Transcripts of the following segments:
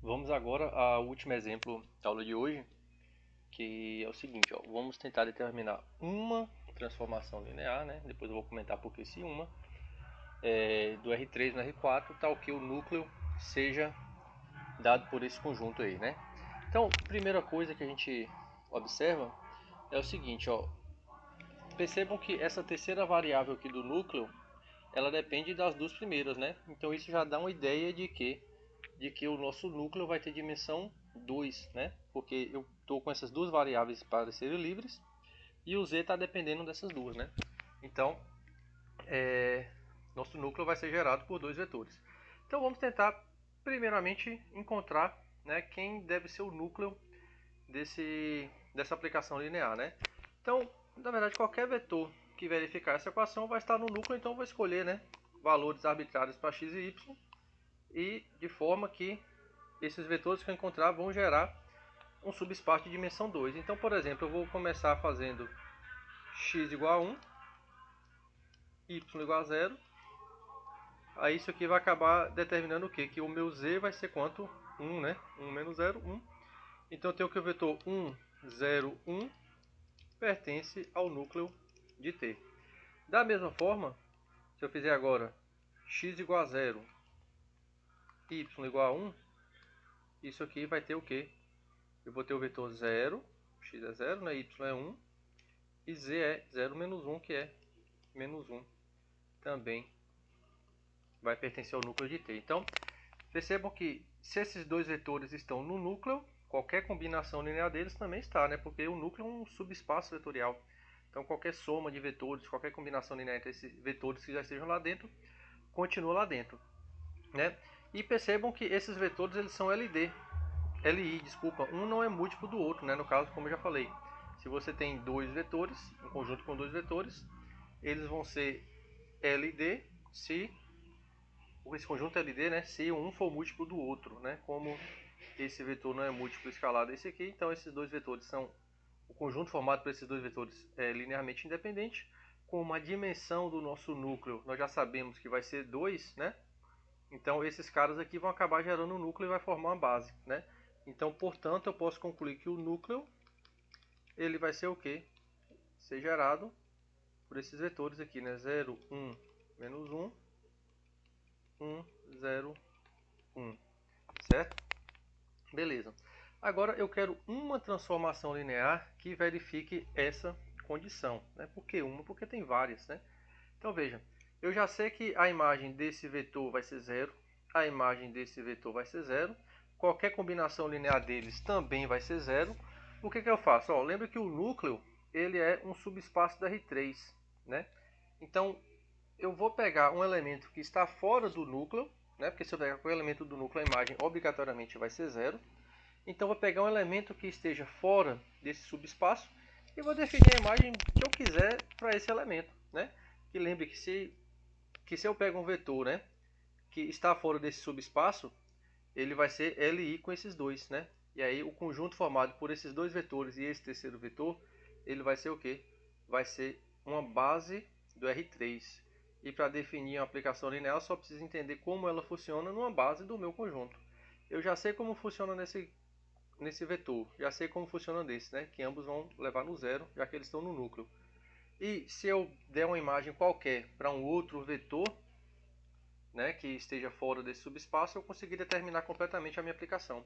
Vamos agora ao último exemplo da aula de hoje, que é o seguinte, ó, vamos tentar determinar uma transformação linear, né? Depois eu vou comentar por que se uma, do R3 no R4, tal que o núcleo seja dado por esse conjunto aí, né? Então, a primeira coisa que a gente observa é o seguinte, ó, percebam que essa terceira variável aqui do núcleo, ela depende das duas primeiras, né? Então isso já dá uma ideia de que o nosso núcleo vai ter dimensão 2, né? Porque eu estou com essas duas variáveis para serem livres e o z está dependendo dessas duas, né? Então, nosso núcleo vai ser gerado por dois vetores. Então vamos tentar primeiramente encontrar, né, quem deve ser o núcleo dessa aplicação linear, né? Então, na verdade, qualquer vetor que verificar essa equação vai estar no núcleo, então eu vou escolher, né, valores arbitrários para x e y, e de forma que esses vetores que eu encontrar vão gerar um subespaço de dimensão 2. Então, por exemplo, eu vou começar fazendo x igual a 1, y igual a 0. Aí isso aqui vai acabar determinando o quê? Que o meu z vai ser quanto? 1, né? 1 menos 0, 1. Então eu tenho que o vetor 1, 0, 1 pertence ao núcleo de t. Da mesma forma, se eu fizer agora x igual a 0, y igual a 1, isso aqui vai ter o quê? Eu vou ter o vetor 0, x é 0, né? Y é 1, e z é 0 menos 1, que é menos 1. Também vai pertencer ao núcleo de t. Então, percebam que se esses dois vetores estão no núcleo, qualquer combinação linear deles também está, né? Porque o núcleo é um subespaço vetorial. Então, qualquer soma de vetores, qualquer combinação linear entre esses vetores que já estejam lá dentro, continua lá dentro, né? E percebam que esses vetores eles são LI, desculpa, um não é múltiplo do outro, né? No caso, como eu já falei, se você tem dois vetores, um conjunto com dois vetores, eles vão ser LD se esse conjunto LD, né, se um for múltiplo do outro, né? Como esse vetor não é múltiplo escalar desse aqui, então esses dois vetores são o conjunto formado por esses dois vetores é linearmente independente, com uma dimensão do nosso núcleo, nós já sabemos que vai ser 2, né? Então esses caras aqui vão acabar gerando um núcleo e vai formar uma base, né? Então, portanto, eu posso concluir que o núcleo ele vai ser o quê? Ser gerado por esses vetores aqui, né? 0, 1, menos 1, 1, 0, 1, certo? Beleza. Agora eu quero uma transformação linear que verifique essa condição, né? Por que uma? Porque tem várias, né? Então veja, eu já sei que a imagem desse vetor vai ser 0, a imagem desse vetor vai ser 0, qualquer combinação linear deles também vai ser 0. O que eu faço? Ó, lembra que o núcleo ele é um subespaço da R3, né? Então eu vou pegar um elemento que está fora do núcleo, né? Porque se eu pegar qualquer elemento do núcleo, a imagem obrigatoriamente vai ser 0. Então eu vou pegar um elemento que esteja fora desse subespaço e vou definir a imagem que eu quiser para esse elemento, né? E lembre que se eu pego um vetor, né, que está fora desse subespaço, ele vai ser LI com esses dois, né? E aí o conjunto formado por esses dois vetores e esse terceiro vetor, ele vai ser o quê? Vai ser uma base do R3. E para definir uma aplicação linear, eu só preciso entender como ela funciona numa base do meu conjunto. Eu já sei como funciona nesse vetor, já sei como funciona nesse, né? Que ambos vão levar no zero, já que eles estão no núcleo. E se eu der uma imagem qualquer para um outro vetor, né, que esteja fora desse subespaço, eu consegui determinar completamente a minha aplicação.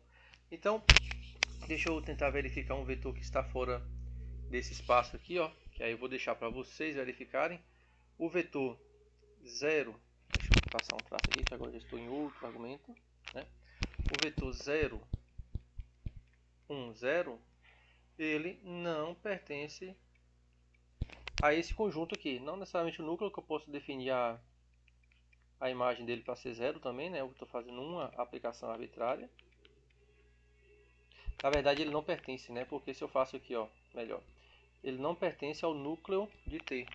Então, deixa eu tentar verificar um vetor que está fora desse espaço aqui, ó, que aí eu vou deixar para vocês verificarem. O vetor 0, deixa eu passar um traço aqui, que agora já estou em outro argumento, né? O vetor 0, 1, 0, ele não pertence a esse conjunto aqui. Não necessariamente o núcleo, que eu posso definir a imagem dele para ser 0 também, né? Eu estou fazendo uma aplicação arbitrária. Na verdade ele não pertence, né? Porque se eu faço aqui, ó, melhor. Ele não pertence ao núcleo de T.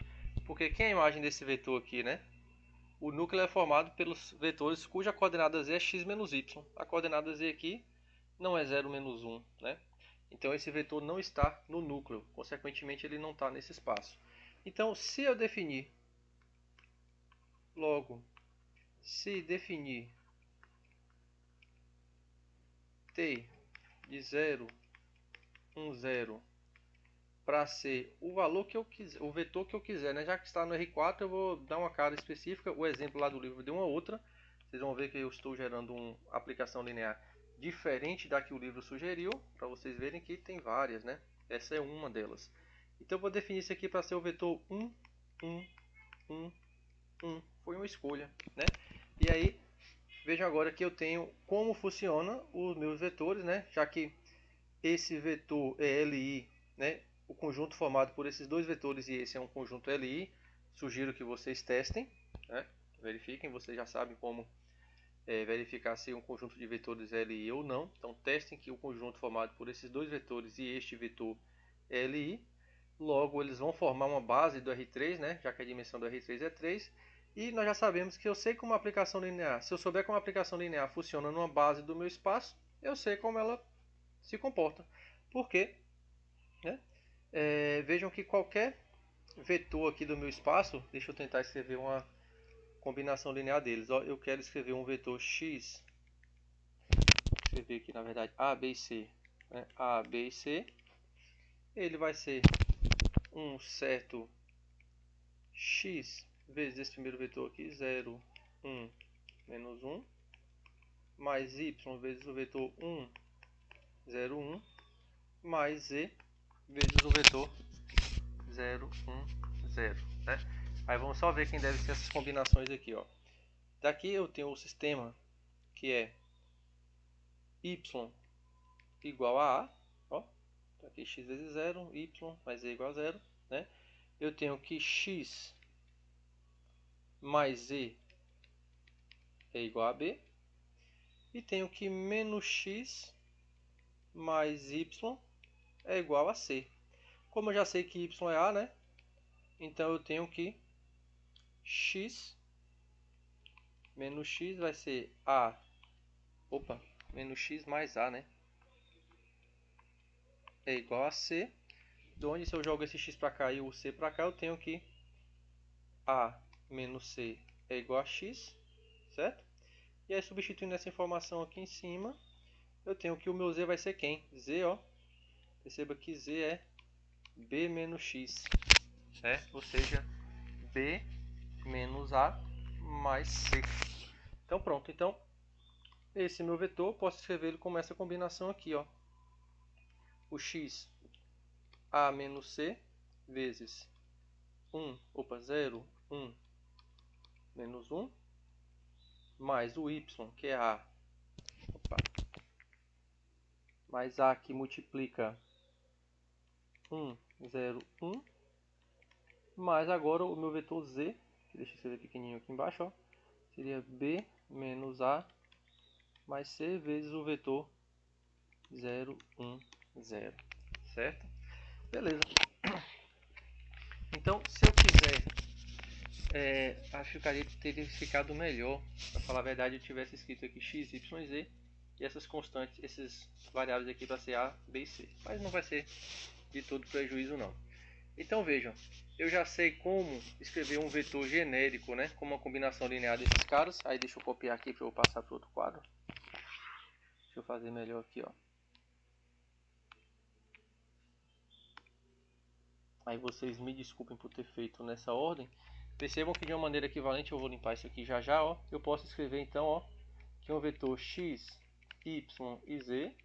Porque quem é a imagem desse vetor aqui, né? O núcleo é formado pelos vetores cuja coordenada z é x menos y. A coordenada z aqui não é 0 menos 1, né? Então esse vetor não está no núcleo, consequentemente ele não está nesse espaço. Então se eu definir, logo, se definir t de 0, 1, 0 para ser o valor que eu quiser, o vetor que eu quiser, né? Já que está no R4, eu vou dar uma cara específica. O exemplo lá do livro deu uma outra. Vocês vão ver que eu estou gerando uma aplicação linear diferente da que o livro sugeriu, para vocês verem que tem várias, né? Essa é uma delas. Então eu vou definir isso aqui para ser o vetor 1, 1, 1, 1. Foi uma escolha, né? E aí, vejam agora que eu tenho como funciona os meus vetores, né? Já que esse vetor é LI, né? O conjunto formado por esses dois vetores e esse é um conjunto LI. Sugiro que vocês testem, né? Verifiquem, vocês já sabem como verificar se um conjunto de vetores é LI ou não. Então testem que o conjunto formado por esses dois vetores e este vetor é LI. Logo eles vão formar uma base do R3, né? Já que a dimensão do R3 é 3. E nós já sabemos que eu sei como a aplicação linear, se eu souber como a aplicação linear funciona numa base do meu espaço, eu sei como ela se comporta. Por quê? Né? Vejam que qualquer vetor aqui do meu espaço, deixa eu tentar escrever uma combinação linear deles. Ó, eu quero escrever um vetor x, vou escrever aqui na verdade a, b e c. Né? A, b e c, ele vai ser um certo x vezes esse primeiro vetor aqui, 0, 1, menos 1, mais y vezes o vetor 1, 0, 1, mais z vezes o vetor 0, 1, 0. Né? Aí vamos só ver quem deve ser essas combinações aqui. Ó. Daqui eu tenho o sistema que é y igual a A. Ó. Aqui x vezes 0, y mais z igual a 0. Né? Eu tenho que x mais z é igual a B. E tenho que menos x mais y é igual a C. Como eu já sei que y é A, né? Então eu tenho que x menos x vai ser A. Opa, menos x mais A, né? É igual a C. De onde se eu jogo esse x para cá e o c para cá, eu tenho que A menos C é igual a x, certo? E aí substituindo essa informação aqui em cima, eu tenho que o meu z vai ser quem? Z, ó. Perceba que z é B menos x, né? Ou seja, B menos A mais C. Então pronto, então esse meu vetor, posso escrever ele como essa combinação aqui, ó. O x A menos C vezes 0, 1, menos 1, mais o y, que é A, mais A que multiplica 1, 0, 1, mais agora o meu vetor z, que deixa eu escrever pequenininho aqui embaixo, ó, seria B menos A mais C vezes o vetor 0, 1, 0, certo? Beleza. Então, se eu quiser, acho que teria ficado melhor, para falar a verdade, eu tivesse escrito aqui x, y e z, e essas constantes, esses variáveis aqui para ser A, B e C. Mas não vai ser de todo prejuízo não. Então vejam, eu já sei como escrever um vetor genérico, né, com uma combinação linear desses caras. Aí deixa eu copiar aqui para eu passar para outro quadro. Deixa eu fazer melhor aqui, ó. Aí vocês me desculpem por ter feito nessa ordem. Percebam que de uma maneira equivalente, eu vou limpar isso aqui já já, ó. Eu posso escrever então, ó, que um vetor x, y e z,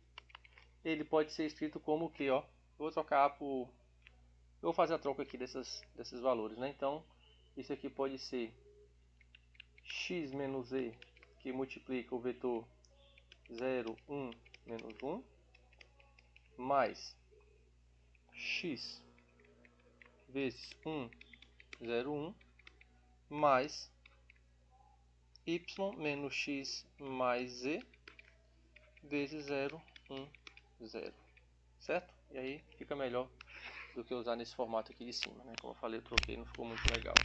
ele pode ser escrito como o que, ó. Vou trocar por, eu vou fazer a troca aqui desses valores, né? Então, isso aqui pode ser x menos z, que multiplica o vetor 0, 1, menos 1, mais x vezes 1, 0, 1, mais y menos x mais z vezes 0, 1, 0. Certo? E aí fica melhor do que usar nesse formato aqui de cima, né? Como eu falei, eu troquei, não ficou muito legal.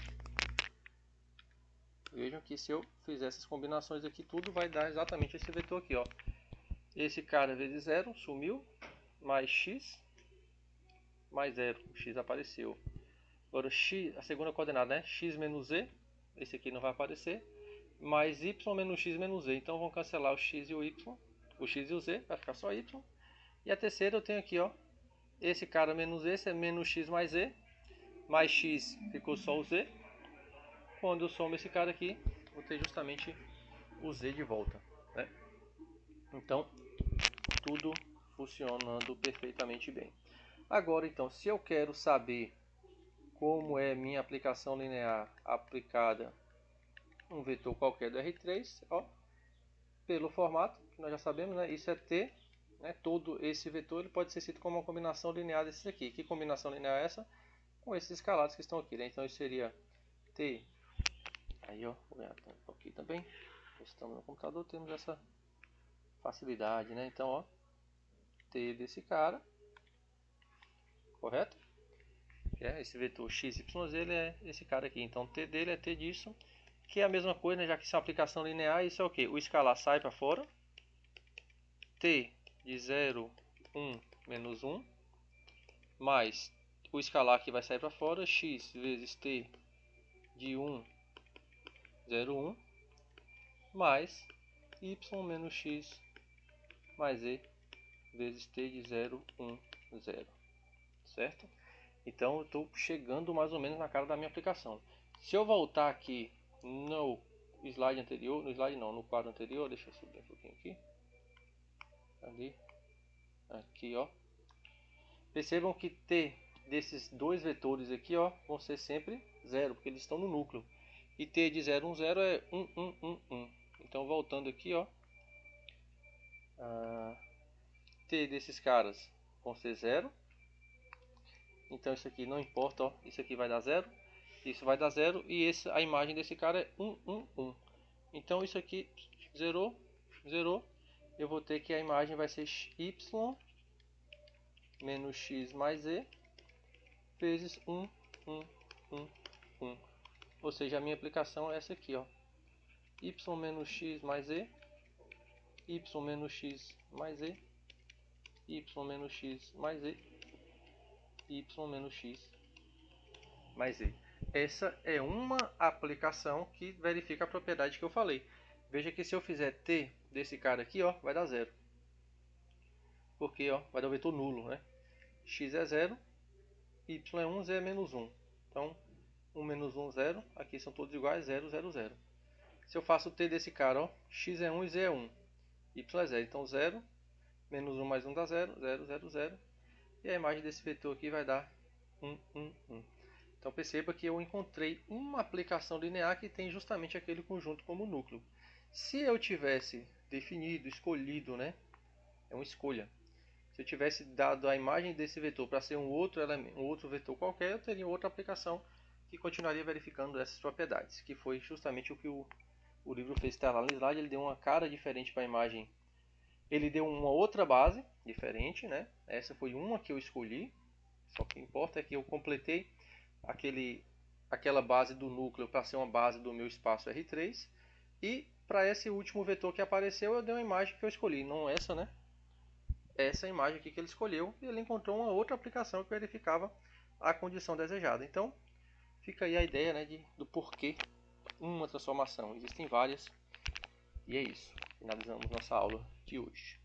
Vejam que se eu fizer essas combinações aqui, tudo vai dar exatamente esse vetor aqui, ó. Esse cara vezes 0 sumiu, mais x mais 0, o x apareceu. Agora x, a segunda coordenada, né? X menos z, esse aqui não vai aparecer, mais y menos x menos z. Então vamos cancelar o x e o y, o x e o z, vai ficar só y. E a terceira eu tenho aqui, ó, esse cara menos esse é menos x mais z, mais x ficou só o z. Quando eu somo esse cara aqui, vou ter justamente o z de volta, né? Então, tudo funcionando perfeitamente bem. Agora, então, se eu quero saber como é minha aplicação linear aplicada um vetor qualquer do R3, ó, pelo formato, que nós já sabemos, né? Isso é T, né? Todo esse vetor ele pode ser escrito como uma combinação linear desses aqui. Que combinação linear é essa? Com esses escalados que estão aqui, né? Então isso seria T. Aí, ó, vou ganhar aqui também. Estamos no computador, temos essa facilidade, né? Então, ó, T desse cara, correto? Esse vetor x, y, z, ele é esse cara aqui. Então, T dele é T disso, que é a mesma coisa, né? Já que isso é uma aplicação linear, isso é o que? O escalar sai para fora. T de 0, 1, menos 1, mais o escalar que vai sair para fora, x vezes t de 1, 0, 1, mais y menos x mais e vezes t de 0, 1, 0. Certo? Então eu estou chegando mais ou menos na cara da minha aplicação. Se eu voltar aqui no slide anterior, no slide não, no quadro anterior, deixa eu subir um pouquinho aqui. Ali, aqui, ó. Percebam que t desses dois vetores aqui, ó, vão ser sempre 0, porque eles estão no núcleo. E t de 0, 1, 0 é 1, 1, 1, 1. Então, voltando aqui, ó, t desses caras vão ser 0. Então, isso aqui não importa, ó, isso aqui vai dar 0. Isso vai dar 0 e a imagem desse cara é 1, 1, 1. Então, isso aqui zerou, zerou. Eu vou ter que a imagem vai ser y menos x mais e vezes 1, 1, 1, 1. Ou seja, a minha aplicação é essa aqui, ó. Y menos x mais e, y menos x mais e, y menos x mais e, y menos x mais e. Essa é uma aplicação que verifica a propriedade que eu falei. Veja que se eu fizer t desse cara aqui, ó, vai dar 0. Porque, ó, vai dar o vetor nulo, né? X é 0, y é 1, z é menos 1. Então, 1 menos 1, 0. Aqui são todos iguais, 0, 0, 0. Se eu faço t desse cara, ó, x é 1 e z é 1. Y é 0. Então, 0 menos 1 mais 1 dá 0, 0, 0, 0. E a imagem desse vetor aqui vai dar 1, 1, 1. Então, perceba que eu encontrei uma aplicação linear que tem justamente aquele conjunto como núcleo. Se eu tivesse definido, escolhido, né? É uma escolha. Se eu tivesse dado a imagem desse vetor para ser um outro vetor qualquer, eu teria outra aplicação que continuaria verificando essas propriedades, que foi justamente o que o livro fez. Está lá no slide, ele deu uma cara diferente para a imagem. Ele deu uma outra base diferente, né? Essa foi uma que eu escolhi. Só que o que importa é que eu completei aquela base do núcleo para ser uma base do meu espaço R3. E para esse último vetor que apareceu, eu dei uma imagem que eu escolhi. Não essa, né? Essa imagem aqui que ele escolheu. E ele encontrou uma outra aplicação que verificava a condição desejada. Então, fica aí a ideia, né, do porquê uma transformação. Existem várias. E é isso. Finalizamos nossa aula de hoje.